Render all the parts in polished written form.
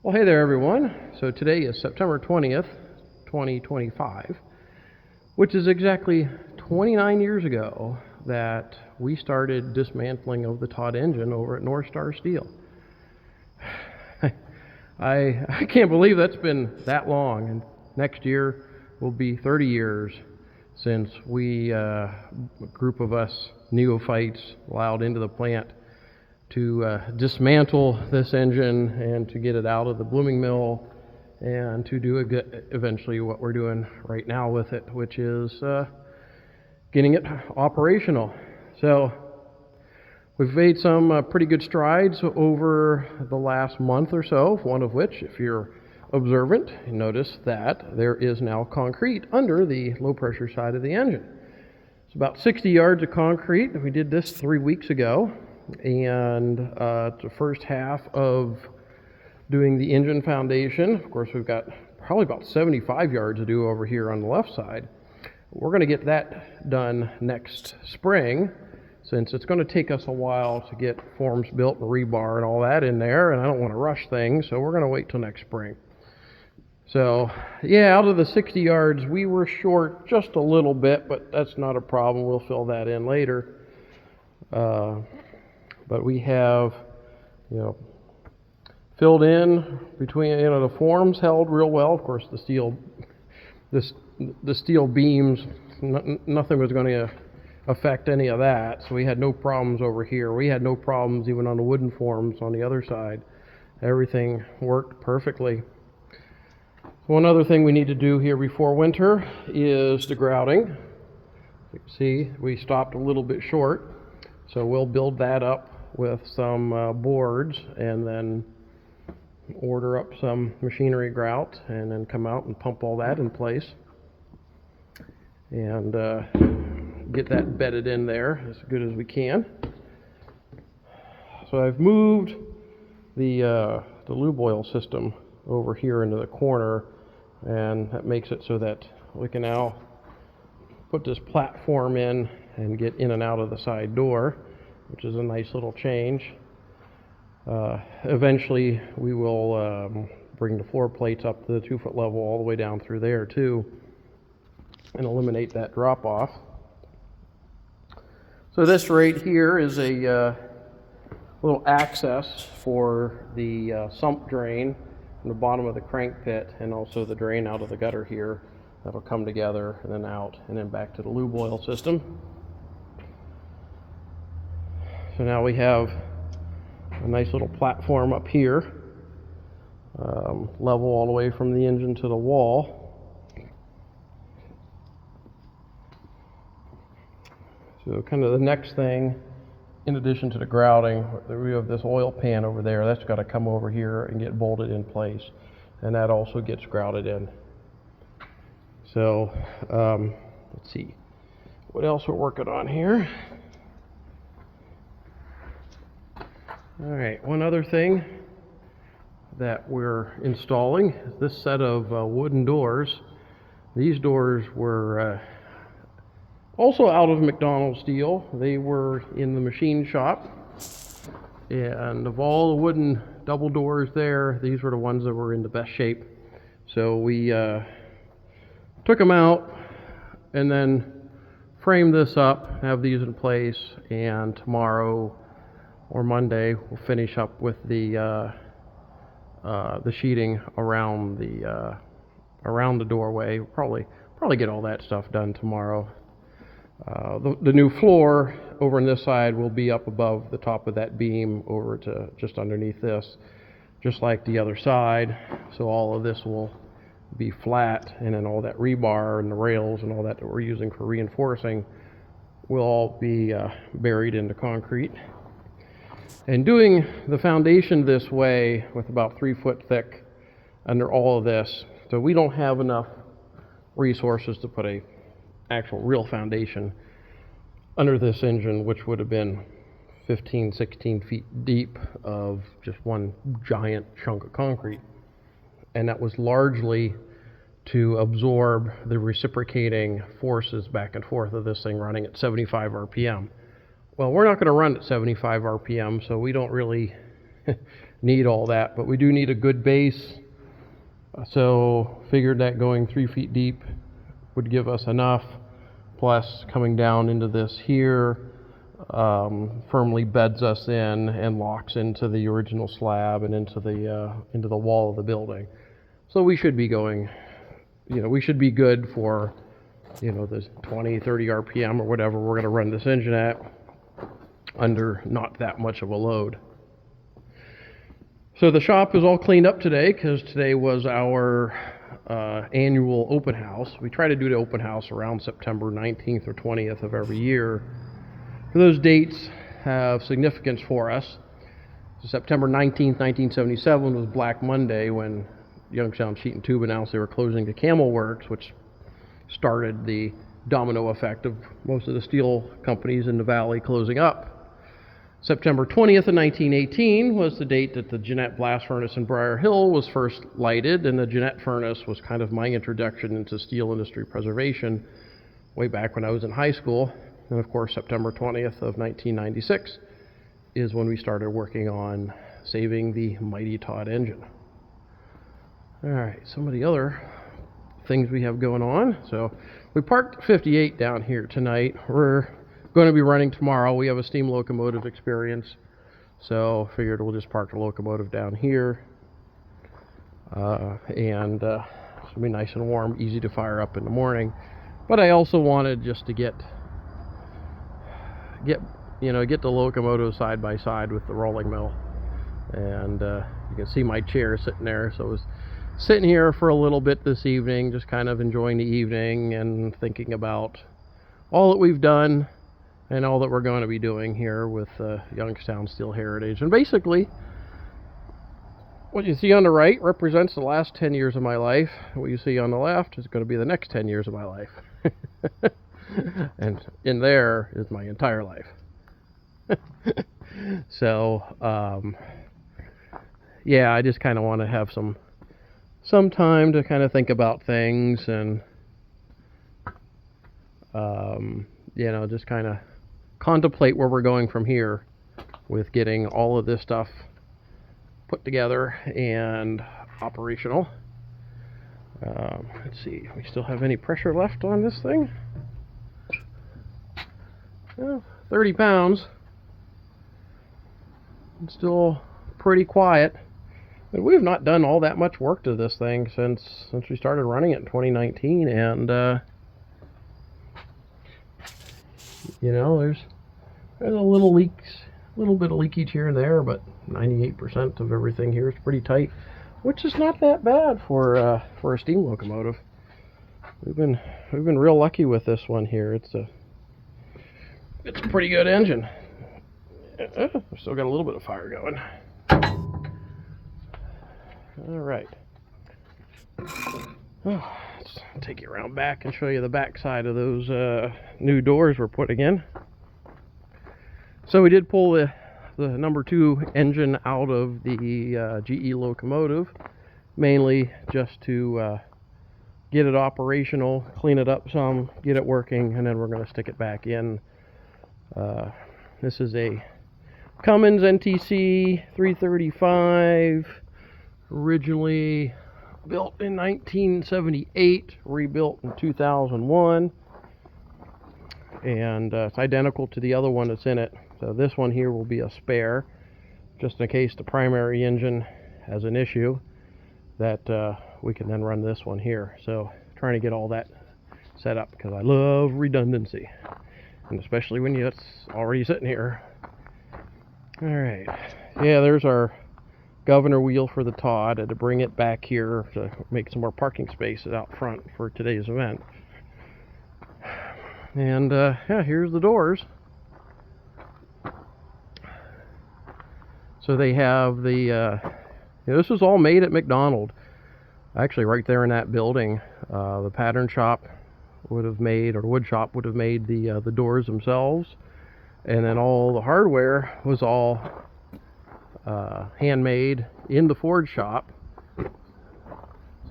Well, hey there, everyone. So today is September 20th, 2025, which is exactly 29 years ago that we started dismantling of the Tod Engine over at Youngstown Steel. I can't believe that's been that long, and next year will be 30 years since we, a group of us neophytes, allowed into the plant to dismantle this engine and to get it out of the blooming mill and to do eventually what we're doing right now with it, which is getting it operational. So we've made some pretty good strides over the last month or so, one of which, if you're observant, you notice that there is now concrete under the low pressure side of the engine. It's about 60 yards of concrete. We did this 3 weeks ago, and it's the first half of doing the engine foundation. Of course, we've got probably about 75 yards to do over here on the left side. We're going to get that done next spring, since it's going to take us a while to get forms built and rebar and all that in there, and I don't want to rush things, so we're going to wait till next spring. So yeah, out of the 60 yards, we were short just a little bit, but that's not a problem. We'll fill that in later. But we have, filled in between, the forms held real well. Of course, the steel beams, nothing was going to affect any of that. So we had no problems over here. We had no problems even on the wooden forms on the other side. Everything worked perfectly. One other thing we need to do here before winter is the grouting. You can see we stopped a little bit short, so we'll build that up with some boards and then order up some machinery grout and then come out and pump all that in place and get that bedded in there as good as we can. So I've moved the lube oil system over here into the corner, and that makes it so that we can now put this platform in and get in and out of the side door, which is a nice little change. Eventually we will bring the floor plates up to the 2-foot level all the way down through there too, and eliminate that drop off. So this right here is a little access for the sump drain from the bottom of the crank pit, and also the drain out of the gutter here. That'll come together and then out and then back to the lube oil system. So now we have a nice little platform up here, level all the way from the engine to the wall. So kind of the next thing, in addition to the grouting, we have this oil pan over there. That's got to come over here and get bolted in place, and that also gets grouted in. So let's see what else we're working on here. All right, one other thing that we're installing is this set of wooden doors. These doors were also out of McDonald steel. They were in the machine shop, and of all the wooden double doors there, these were the ones that were in the best shape. So we took them out and then framed this up, have these in place, and tomorrow or Monday we'll finish up with the sheeting around the doorway. We'll probably get all that stuff done tomorrow. The new floor over on this side will be up above the top of that beam over to just underneath this, just like the other side. So all of this will be flat, and then all that rebar and the rails and all that we're using for reinforcing will all be buried into concrete. And doing the foundation this way with about 3 foot thick under all of this, so we don't have enough resources to put a actual real foundation under this engine, which would have been 15, 16 feet deep of just one giant chunk of concrete. And that was largely to absorb the reciprocating forces back and forth of this thing running at 75 RPM. Well, we're not going to run at 75 RPM, so we don't really need all that, but we do need a good base. So figured that going 3 feet deep would give us enough, plus coming down into this here firmly beds us in and locks into the original slab and into the wall of the building. So we should be going, we should be good for, the 20, 30 RPM or whatever we're going to run this engine at under not that much of a load. So the shop is all cleaned up today because today was our annual open house. We try to do the open house around September 19th or 20th of every year. Those dates have significance for us. So September 19th, 1977 was Black Monday, when Youngstown Sheet and Tube announced they were closing the Camel Works, which started the domino effect of most of the steel companies in the valley closing up. September 20th of 1918 was the date that the Jeannette blast furnace in Briar Hill was first lighted, and the Jeannette furnace was kind of my introduction into steel industry preservation way back when I was in high school. And of course, September 20th of 1996 is when we started working on saving the mighty Tod engine. All right, some of the other things we have going on. So we parked 58 down here tonight. We're going to be running tomorrow. We have a steam locomotive experience, so figured we'll just park the locomotive down here. And it'll be nice and warm, easy to fire up in the morning. But I also wanted just to get the locomotive side by side with the rolling mill. And you can see my chair sitting there. So I was sitting here for a little bit this evening, just kind of enjoying the evening and thinking about all that we've done and all that we're going to be doing here with Youngstown Steel Heritage. And basically, what you see on the right represents the last 10 years of my life. What you see on the left is going to be the next 10 years of my life. And in there is my entire life. So, yeah, I just kind of want to have some time to kind of think about things and, just kind of contemplate where we're going from here with getting all of this stuff put together and operational. Let's see, we still have any pressure left on this thing? Well, 30 pounds. It's still pretty quiet. But we've not done all that much work to this thing since we started running it in 2019, and there's a little bit of leakage here and there, but 98% of everything here is pretty tight, which is not that bad for a steam locomotive. We've been real lucky with this one here. It's a pretty good engine. Still got a little bit of fire going. All right. Let's take you around back and show you the back side of those new doors we're putting in. So we did pull the number 2 engine out of the GE locomotive, mainly just to get it operational, clean it up some, get it working, and then we're going to stick it back in. This is a Cummins NTC 335, originally built in 1978, rebuilt in 2001, and it's identical to the other one that's in it. So this one here will be a spare, just in case the primary engine has an issue, that we can then run this one here. So trying to get all that set up because I love redundancy, and especially when it's already sitting here. All right, yeah, there's our governor wheel for the Tod. I had to bring it back here to make some more parking spaces out front for today's event. And yeah, here's the doors. So they have the this was all made at McDonald, actually right there in that building. The pattern shop would have made, or wood shop would have made the doors themselves, and then all the hardware was all handmade in the Ford shop. So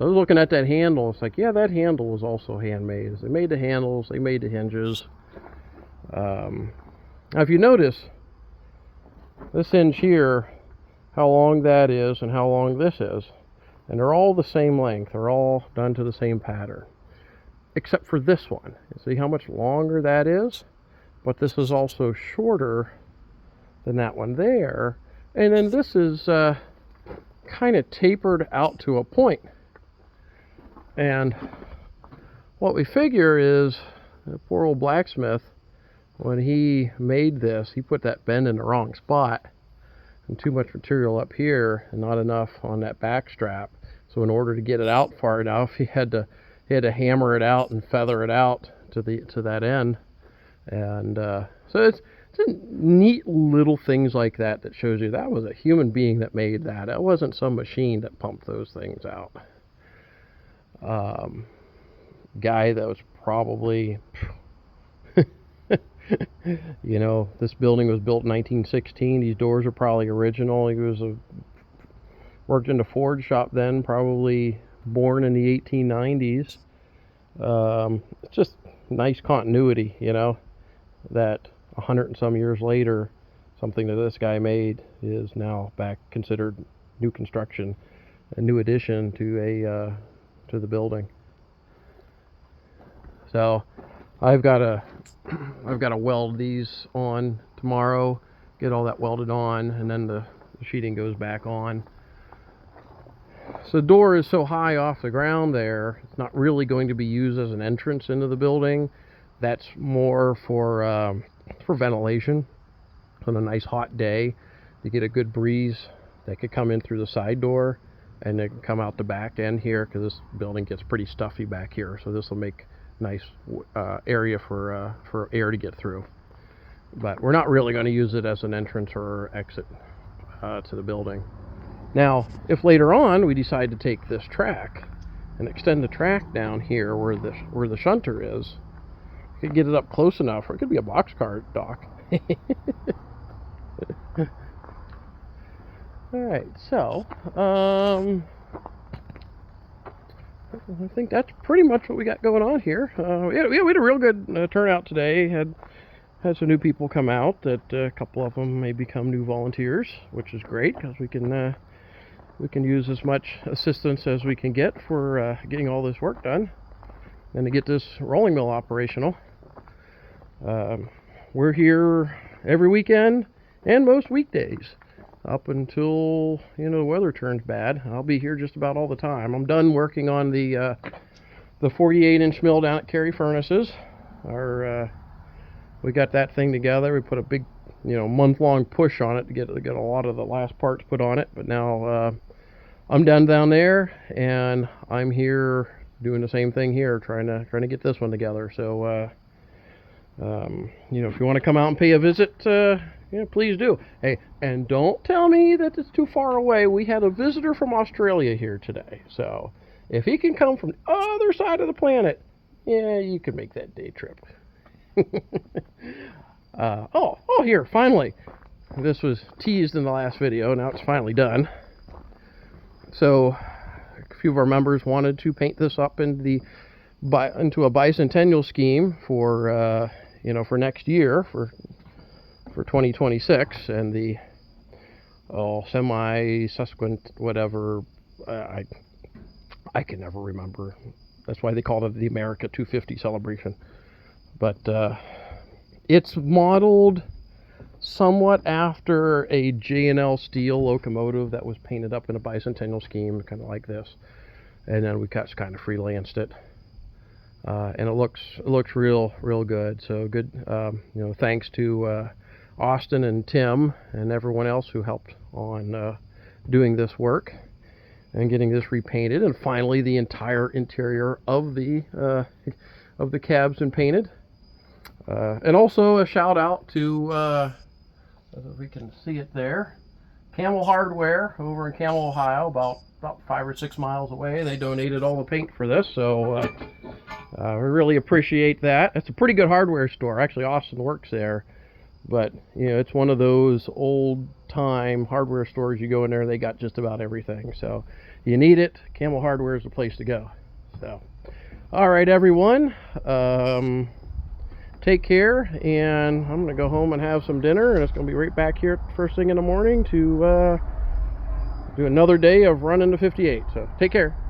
I was looking at that handle. It's like, yeah, that handle was also handmade. They made the handles, they made the hinges. Now if you notice, this hinge here how long that is and how long this is. And they're all the same length. They're all done to the same pattern. Except for this one. See how much longer that is? But this is also shorter than that one there. And then this is kind of tapered out to a point. And what we figure is, the poor old blacksmith, when he made this, he put that bend in the wrong spot. And too much material up here and not enough on that back strap. So in order to get it out far enough, he had to hammer it out and feather it out to that end. And so it's neat little things like that that shows you that was a human being that made that. It wasn't some machine that pumped those things out. Guy that was probably you know, this building was built in 1916. These doors are probably original. He was worked in the Ford shop then, probably born in the 1890s. It's just nice continuity, you know, that 100 and some years later, something that this guy made is now back considered new construction, a new addition to the building. So I've got to weld these on tomorrow, get all that welded on, and then the sheeting goes back on. So the door is so high off the ground there, it's not really going to be used as an entrance into the building. That's more for ventilation. On a nice hot day, you get a good breeze that could come in through the side door, and it can come out the back end here, because this building gets pretty stuffy back here. So this will make nice area for air to get through. But we're not really going to use it as an entrance or exit to the building. Now, if later on we decide to take this track and extend the track down here where the shunter is, we could get it up close enough, or it could be a boxcar dock. All right, so I think that's pretty much what we got going on here. We had a real good turnout today. Had some new people come out. That a couple of them may become new volunteers, which is great, because we can use as much assistance as we can get for getting all this work done and to get this rolling mill operational. We're here every weekend and most weekdays up until, you know, the weather turns bad. I'll be here just about all the time. I'm done working on the 48-inch mill down at Cary Furnaces. We got that thing together. We put a big, you know, month-long push on it to get a lot of the last parts put on it. But now I'm done down there, and I'm here doing the same thing here, trying to get this one together. So you know, if you want to come out and pay a visit, yeah, please do. Hey, and don't tell me that it's too far away. We had a visitor from Australia here today, so if he can come from the other side of the planet, yeah, you can make that day trip. Here, finally. This was teased in the last video. Now it's finally done. So a few of our members wanted to paint this up into a bicentennial scheme for you know, for next year, for 2026, and the semi-subsequent whatever, I can never remember. That's why they called it the America 250 celebration. But it's modeled somewhat after a J&L Steel locomotive that was painted up in a bicentennial scheme, kind of like this. And then we kind of freelanced it. And it looks real good. So good, you know, thanks to Austin and Tim and everyone else who helped on doing this work and getting this repainted, and finally the entire interior of the cab's been painted. And also a shout out to, if we can see it there, Camel Hardware over in Camel, Ohio, about 5 or 6 miles away. They donated all the paint for this, so we really appreciate that. It's a pretty good hardware store. Actually, Austin works there, but you know, it's one of those old-time hardware stores. You go in there, they got just about everything. So you need it, Camel Hardware is the place to go. So, all right, everyone. Take care, and I'm going to go home and have some dinner, and it's going to be right back here first thing in the morning to do another day of running the 58. So take care.